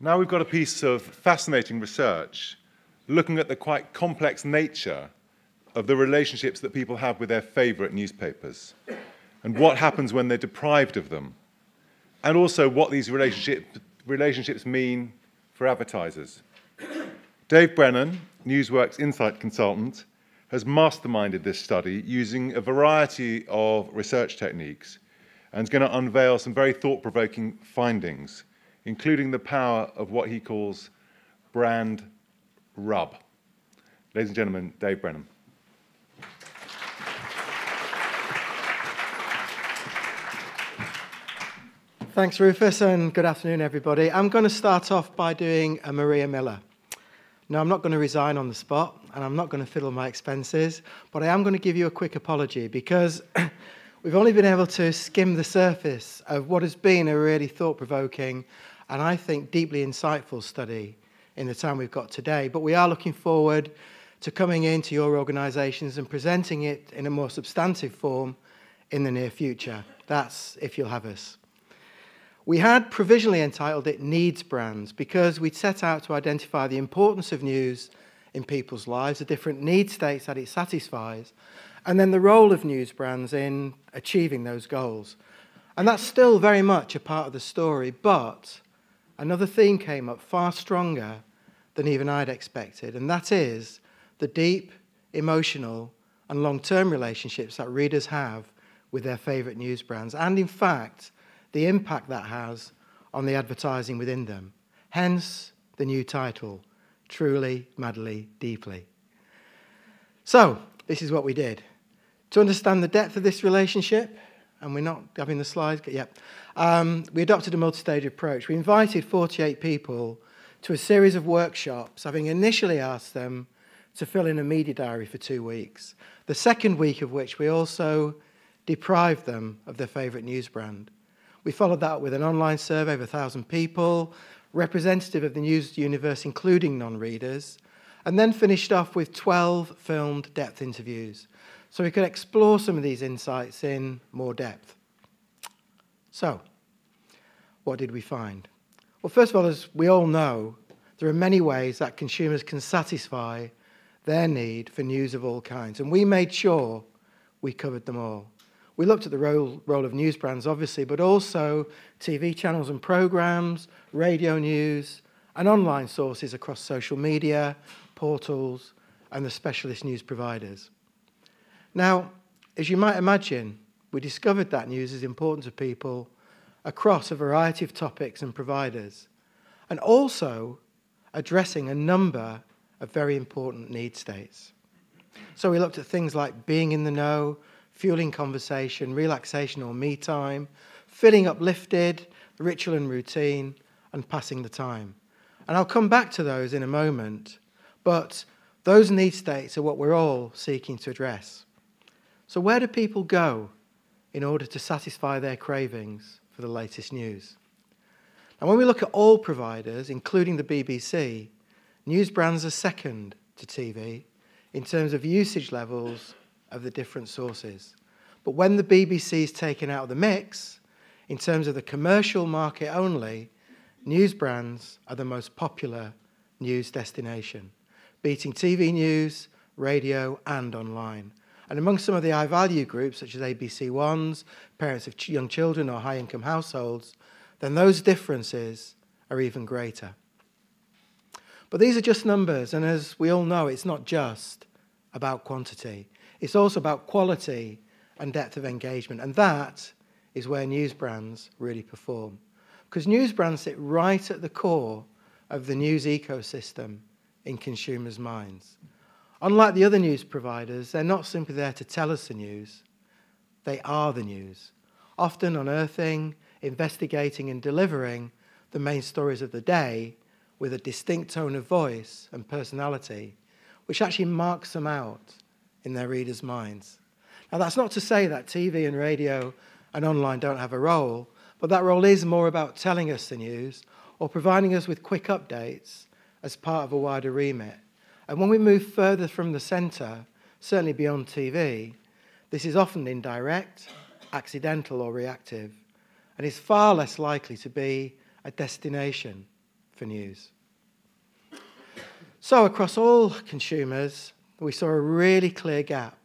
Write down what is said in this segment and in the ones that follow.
Now we've got a piece of fascinating research looking at the quite complex nature of the relationships that people have with their favourite newspapers and what happens when they're deprived of them, and also what these relationships mean for advertisers. Dave Brennan, Newsworks insight consultant, has masterminded this study using a variety of research techniques and is going to unveil some very thought-provoking findings, including the power of what he calls brand rub. Ladies and gentlemen, Dave Brennan. Thanks, Rufus, and good afternoon, everybody. I'm going to start off by doing a Maria Miller. No, I'm not going to resign on the spot, and I'm not going to fiddle my expenses, but I am going to give you a quick apology because we've only been able to skim the surface of what has been a really thought-provoking and I think deeply insightful study in the time we've got today. But we are looking forward to coming into your organisations and presenting it in a more substantive form in the near future. That's if you'll have us. We had provisionally entitled it Needs Brands because we'd set out to identify the importance of news in people's lives, the different need states that it satisfies, and then the role of news brands in achieving those goals. And that's still very much a part of the story, but another theme came up far stronger than even I'd expected, and that is the deep, emotional, and long-term relationships that readers have with their favourite news brands, and in fact, the impact that has on the advertising within them. Hence, the new title, Truly, Madly, Deeply. So, this is what we did. To understand the depth of this relationship, and we're not having the slides yet, we adopted a multi-stage approach. We invited 48 people to a series of workshops, having initially asked them to fill in a media diary for 2 weeks. The second week of which we also deprived them of their favourite news brand. We followed that with an online survey of 1,000 people, representative of the news universe, including non-readers, and then finished off with 12 filmed depth interviews, so we could explore some of these insights in more depth. So, what did we find? Well, first of all, as we all know, there are many ways that consumers can satisfy their need for news of all kinds, and we made sure we covered them all. We looked at the role of news brands, obviously, but also TV channels and programs, radio news, and online sources across social media, portals, and the specialist news providers. Now, as you might imagine, we discovered that news is important to people across a variety of topics and providers, and also addressing a number of very important need states. So we looked at things like being in the know, fueling conversation, relaxation or me time, feeling uplifted, ritual and routine, and passing the time. And I'll come back to those in a moment, but those need states are what we're all seeking to address. So where do people go in order to satisfy their cravings for the latest news? And when we look at all providers, including the BBC, news brands are second to TV in terms of usage levels of the different sources. But when the BBC is taken out of the mix, in terms of the commercial market only, news brands are the most popular news destination, beating TV news, radio, and online. And among some of the high-value groups, such as ABC Ones, parents of young children or high-income households, then those differences are even greater. But these are just numbers, and as we all know, it's not just about quantity. It's also about quality and depth of engagement, and that is where news brands really perform. Because news brands sit right at the core of the news ecosystem in consumers' minds. Unlike the other news providers, they're not simply there to tell us the news, they are the news, often unearthing, investigating and delivering the main stories of the day with a distinct tone of voice and personality, which actually marks them out in their readers' minds. Now, that's not to say that TV and radio and online don't have a role, but that role is more about telling us the news or providing us with quick updates as part of a wider remit. And when we move further from the centre, certainly beyond TV, this is often indirect, accidental or reactive, and is far less likely to be a destination for news. So across all consumers, we saw a really clear gap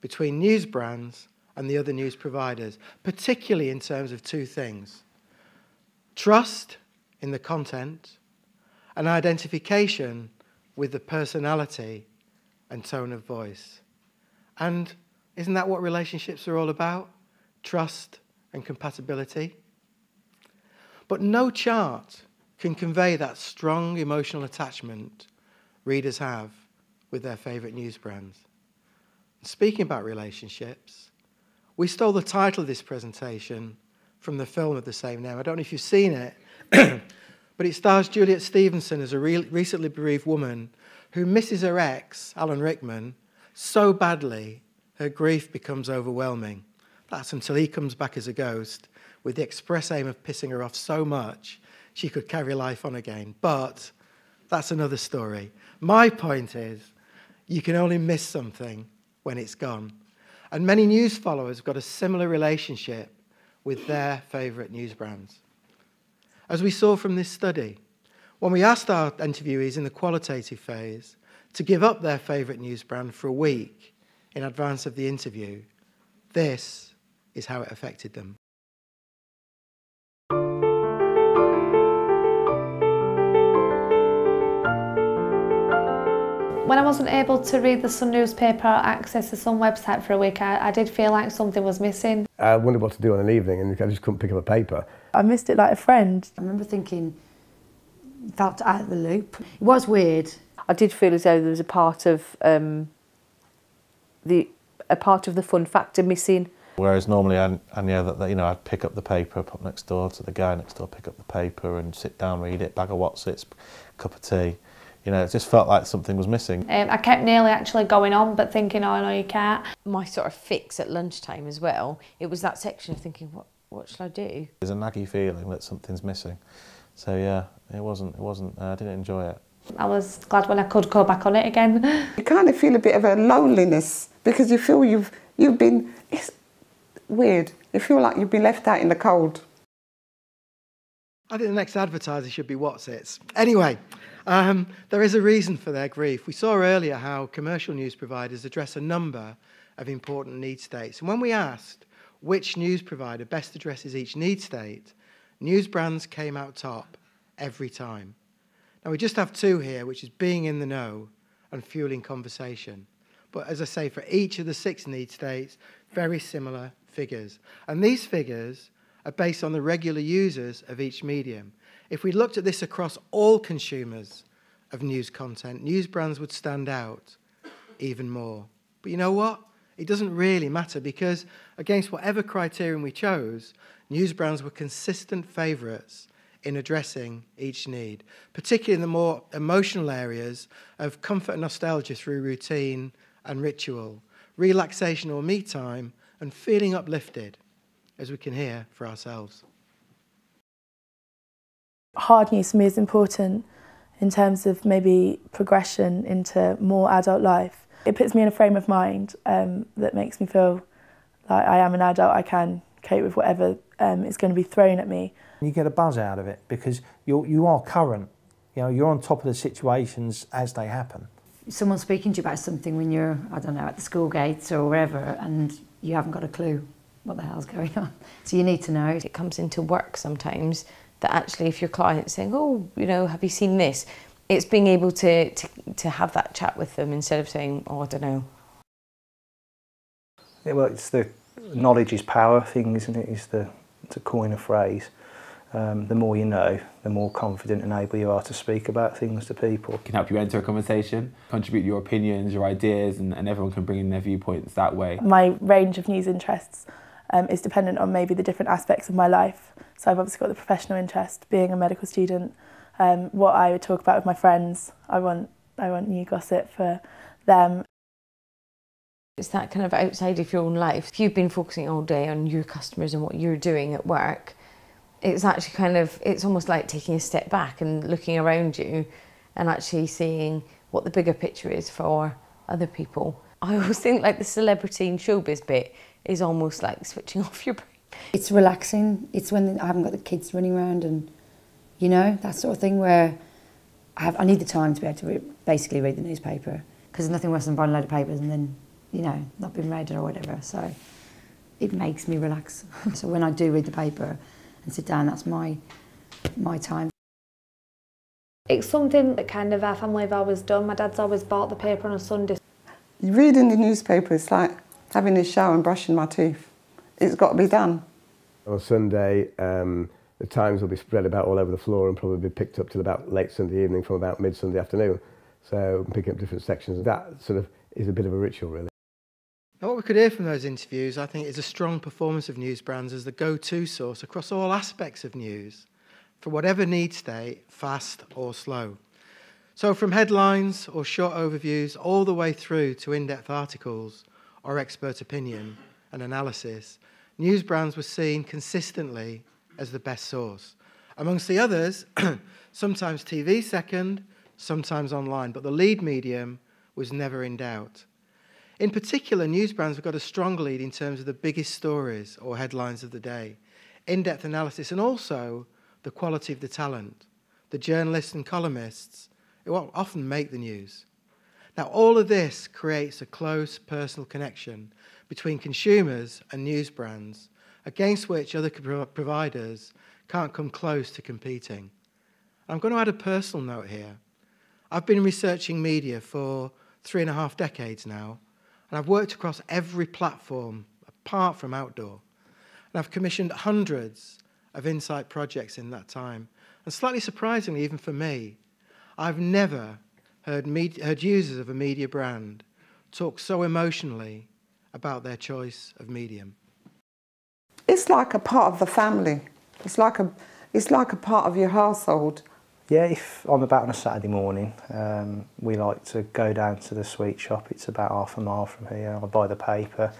between news brands and the other news providers, particularly in terms of two things: trust in the content and identification with the personality and tone of voice. And isn't that what relationships are all about? Trust and compatibility. But no chart can convey that strong emotional attachment readers have with their favourite news brands. Speaking about relationships, we stole the title of this presentation from the film of the same name. I don't know if you've seen it, but it stars Juliet Stevenson as a recently bereaved woman who misses her ex, Alan Rickman, so badly her grief becomes overwhelming. That's until he comes back as a ghost with the express aim of pissing her off so much she could carry life on again. But that's another story. My point is, you can only miss something when it's gone. And many news followers have got a similar relationship with their favourite news brands. As we saw from this study, when we asked our interviewees in the qualitative phase to give up their favourite news brand for a week in advance of the interview, this is how it affected them. When I wasn't able to read the Sun newspaper or access the Sun website for a week, I did feel like something was missing. I wondered what to do on an evening and I just couldn't pick up a paper. I missed it like a friend. I remember thinking, felt out of the loop. It was weird. I did feel as though there was a part of the fun factor missing. Whereas normally I knew that I'd pick up the paper, pop next door to the guy next door, pick up the paper and sit down, read it, bag of Watsits, cup of tea. It just felt like something was missing. I kept nearly actually going on, but thinking, oh no, you can't. My sort of fix at lunchtime as well, it was that section of thinking, what shall I do? There's a naggy feeling that something's missing. So yeah, I didn't enjoy it. I was glad when I could go back on it again. You kind of feel a bit of a loneliness because you feel you've been, it's weird. You feel like you've been left out in the cold. I think the next advertiser should be Watsits. Anyway, there is a reason for their grief. We saw earlier how commercial news providers address a number of important need states. And when we asked which news provider best addresses each need state, news brands came out top every time. Now, we just have two here, which is being in the know and fueling conversation. But as I say, for each of the 6 need states, very similar figures. And these figures are based on the regular users of each medium. If we looked at this across all consumers of news content, news brands would stand out even more. But you know what? It doesn't really matter because against whatever criterion we chose, news brands were consistent favourites in addressing each need, particularly in the more emotional areas of comfort and nostalgia through routine and ritual, relaxation or me time, and feeling uplifted, as we can hear for ourselves. Hard news for me is important in terms of maybe progression into more adult life. It puts me in a frame of mind that makes me feel like I am an adult, I can cope with whatever is going to be thrown at me. You get a buzz out of it because you are current, you're on top of the situations as they happen. Someone speaking to you about something when you're, I don't know, at the school gates or wherever, and you haven't got a clue what the hell's going on. So you need to know. It comes into work sometimes that actually if your client's saying, oh, have you seen this? It's being able to have that chat with them instead of saying, oh, I don't know. Yeah, well, it's the knowledge is power thing, isn't it? To coin a phrase. The more you know, the more confident and able you are to speak about things to people. It can help you enter a conversation, contribute your opinions, your ideas, and everyone can bring in their viewpoints that way. My range of news interests is dependent on maybe the different aspects of my life. So I've obviously got the professional interest, being a medical student, what I would talk about with my friends. I want new gossip for them. It's that kind of outside of your own life. If you've been focusing all day on your customers and what you're doing at work, it's actually it's almost like taking a step back and looking around you and actually seeing what the bigger picture is for other people. I always think like the celebrity and showbiz bit is almost like switching off your brain. It's relaxing. It's when I haven't got the kids running around and You know, that sort of thing where I need the time to be able to basically read the newspaper, because there's nothing worse than buying a load of papers and then, you know, not being read or whatever. So it makes me relax. So when I do read the paper and sit down, that's my time. It's something that kind of our family have always done. My dad's always bought the paper on a Sunday. Reading the newspaper is like having a shower and brushing my teeth. It's got to be done. On Sunday, the Times will be spread about all over the floor and probably be picked up till about late Sunday evening from about mid-Sunday afternoon. So picking up different sections. That sort of is a bit of a ritual, really. Now, what we could hear from those interviews, I think, is a strong performance of Newsbrands as the go-to source across all aspects of news, for whatever need state, fast or slow. So from headlines or short overviews all the way through to in-depth articles or expert opinion and analysis, Newsbrands was seen consistently as the best source. Amongst the others, sometimes TV second, sometimes online, but the lead medium was never in doubt. In particular, Newsbrands have got a strong lead in terms of the biggest stories or headlines of the day, in-depth analysis, and also the quality of the talent, the journalists and columnists who often make the news. Now, all of this creates a close personal connection between consumers and Newsbrands, against which other providers can't come close to competing. I'm going to add a personal note here. I've been researching media for 3.5 decades now, and I've worked across every platform apart from outdoor. And I've commissioned hundreds of insight projects in that time. And slightly surprisingly, even for me, I've never heard users of a media brand talk so emotionally about their choice of medium. It's like a part of the family. It's like a part of your household. Yeah, if I'm about on a Saturday morning, we like to go down to the sweet shop. It's about half a mile from here. I buy the paper.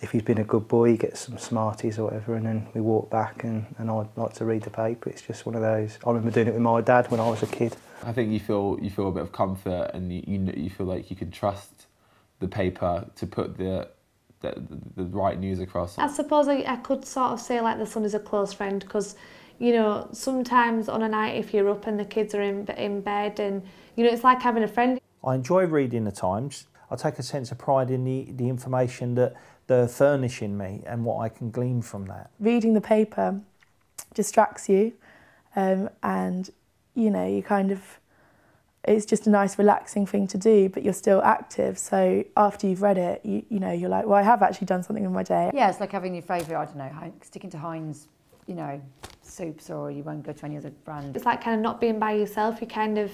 If he's been a good boy, he gets some Smarties or whatever, and then we walk back and I'd like to read the paper. It's just one of those. I remember doing it with my dad when I was a kid. I think you feel a bit of comfort, and you feel like you can trust the paper to put the right news across. I suppose I could sort of say like the Sun is a close friend, because, you know, sometimes on a night if you're up and the kids are in bed, and, you know, it's like having a friend. I enjoy reading the Times. I take a sense of pride in the information that they're furnishing me and what I can glean from that. Reading the paper distracts you, and, you know, you kind of, it's just a nice relaxing thing to do, but you're still active. So after you've read it, you know, you're like, well, I have actually done something with my day. Yeah, it's like having your favourite, I don't know, sticking to Heinz, you know, soups, or you won't go to any other brand. It's like kind of not being by yourself. You kind of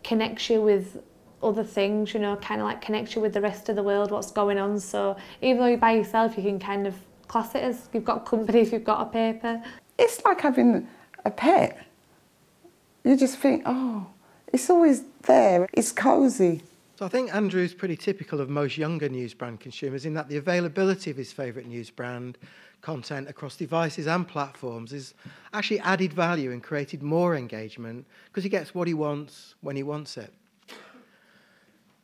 connects you with other things, you know, kind of like connects you with the rest of the world, what's going on. So even though you're by yourself, you can kind of class it as you've got company if you've got a paper. It's like having a pet. You just think, oh, it's always there. It's cosy. So I think Andrew's pretty typical of most younger Newsbrand consumers in that the availability of his favourite Newsbrand content across devices and platforms is actually added value and created more engagement because he gets what he wants when he wants it.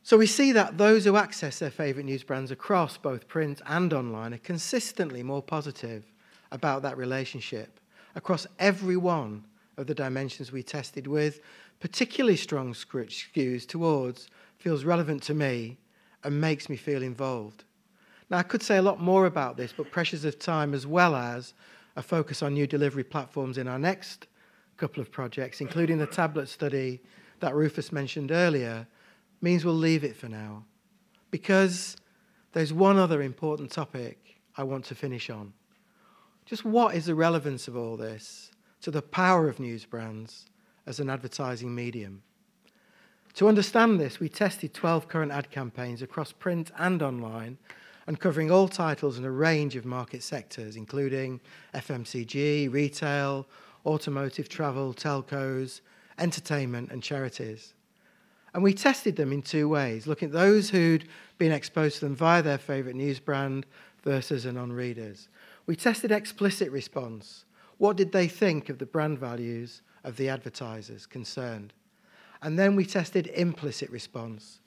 So we see that those who access their favourite Newsbrands across both print and online are consistently more positive about that relationship across every one of the dimensions we tested, with particularly strong skews towards feels relevant to me and makes me feel involved. Now, I could say a lot more about this, but pressures of time, as well as a focus on new delivery platforms in our next couple of projects, including the tablet study that Rufus mentioned earlier, means we'll leave it for now, because there's one other important topic I want to finish on. Just what is the relevance of all this to the power of Newsbrands as an advertising medium? To understand this, we tested 12 current ad campaigns across print and online, and covering all titles in a range of market sectors, including FMCG, retail, automotive, travel, telcos, entertainment, and charities. And we tested them in two ways, looking at those who'd been exposed to them via their favourite Newsbrand versus the non-readers. We tested explicit response. What did they think of the brand values of the advertisers concerned? And then we tested implicit response.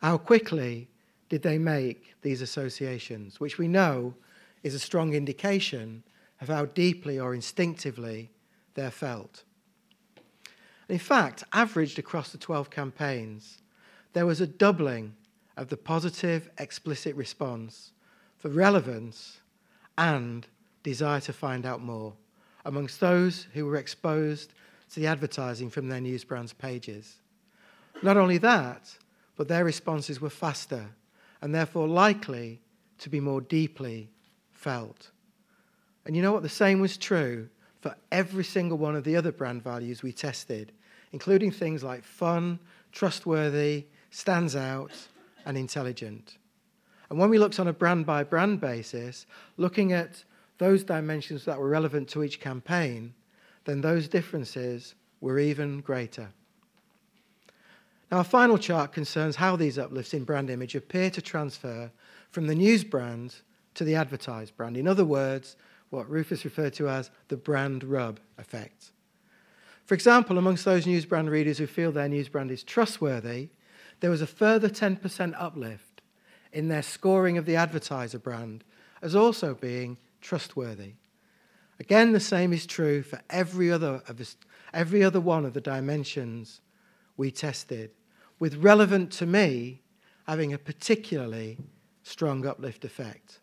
How quickly did they make these associations, which we know is a strong indication of how deeply or instinctively they're felt. In fact, averaged across the 12 campaigns, there was a doubling of the positive explicit response for relevance and desire to find out more amongst those who were exposed to the advertising from their Newsbrands pages. Not only that, but their responses were faster and therefore likely to be more deeply felt. And you know what? The same was true for every single one of the other brand values we tested, including things like fun, trustworthy, stands out, and intelligent. And when we looked on a brand-by-brand basis, looking at those dimensions that were relevant to each campaign, then those differences were even greater. Now, our final chart concerns how these uplifts in brand image appear to transfer from the news brand to the advertised brand. In other words, what Rufus referred to as the brand rub effect. For example, amongst those news brand readers who feel their news brand is trustworthy, there was a further 10% uplift in their scoring of the advertiser brand as also being trustworthy. Again, the same is true for every other one of the dimensions we tested, with relevant to me having a particularly strong uplift effect.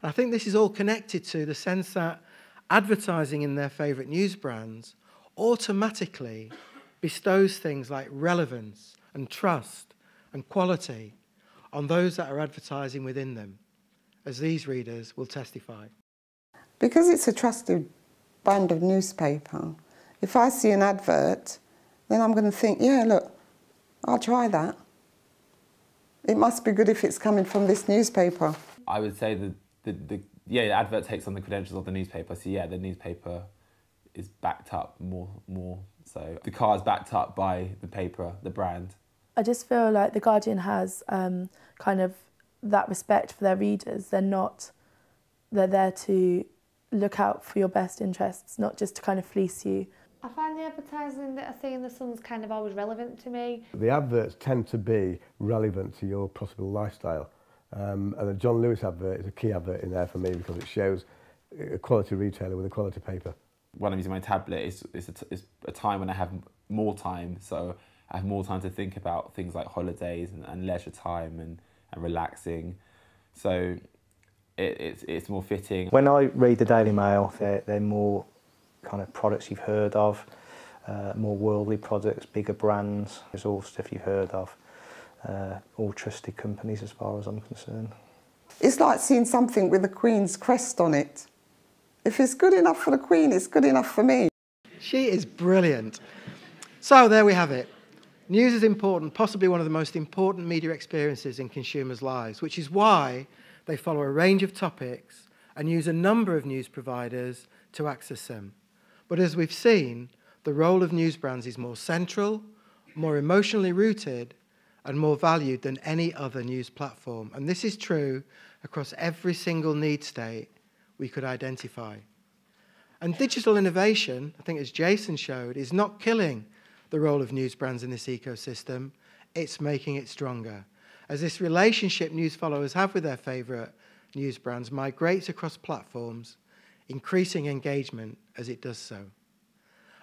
And I think this is all connected to the sense that advertising in their favourite news brands automatically bestows things like relevance and trust and quality on those that are advertising within them, as these readers will testify. Because it's a trusted brand of newspaper, if I see an advert, then I'm going to think, yeah, look, I'll try that. It must be good if it's coming from this newspaper. I would say that the advert takes on the credentials of the newspaper. So yeah, the newspaper is backed up more. So the car is backed up by the paper, the brand. I just feel like The Guardian has kind of that respect for their readers. They're there to look out for your best interests, not just to kind of fleece you. I find the advertising that I see in the Sun's kind of always relevant to me. The adverts tend to be relevant to your possible lifestyle. And the John Lewis advert is a key advert in there for me because it shows a quality retailer with a quality paper. When I'm using my tablet, it's a time when I have more time, so I have more time to think about things like holidays and leisure time and relaxing. So it's more fitting. When I read the Daily Mail, they're more kind of products you've heard of, more worldly products, bigger brands. It's all stuff you've heard of. All trusted companies as far as I'm concerned. It's like seeing something with the Queen's crest on it. If it's good enough for the Queen, it's good enough for me. She is brilliant. So there we have it. News is important, possibly one of the most important media experiences in consumers' lives, which is why they follow a range of topics and use a number of news providers to access them. But as we've seen, the role of news brands is more central, more emotionally rooted, and more valued than any other news platform. And this is true across every single need state we could identify. And digital innovation, I think as Jason showed, is not killing the role of news brands in this ecosystem, it's making it stronger. As this relationship news followers have with their favourite news brands migrates across platforms, increasing engagement as it does so.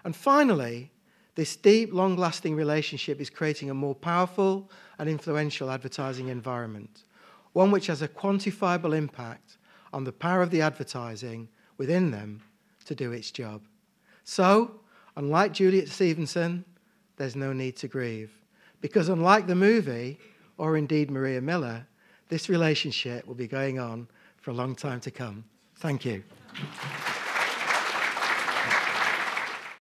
And finally, this deep, long-lasting relationship is creating a more powerful and influential advertising environment, one which has a quantifiable impact on the power of the advertising within them to do its job. So, unlike Juliet Stevenson, there's no need to grieve, because unlike the movie, or indeed Maria Miller, this relationship will be going on for a long time to come. Thank you.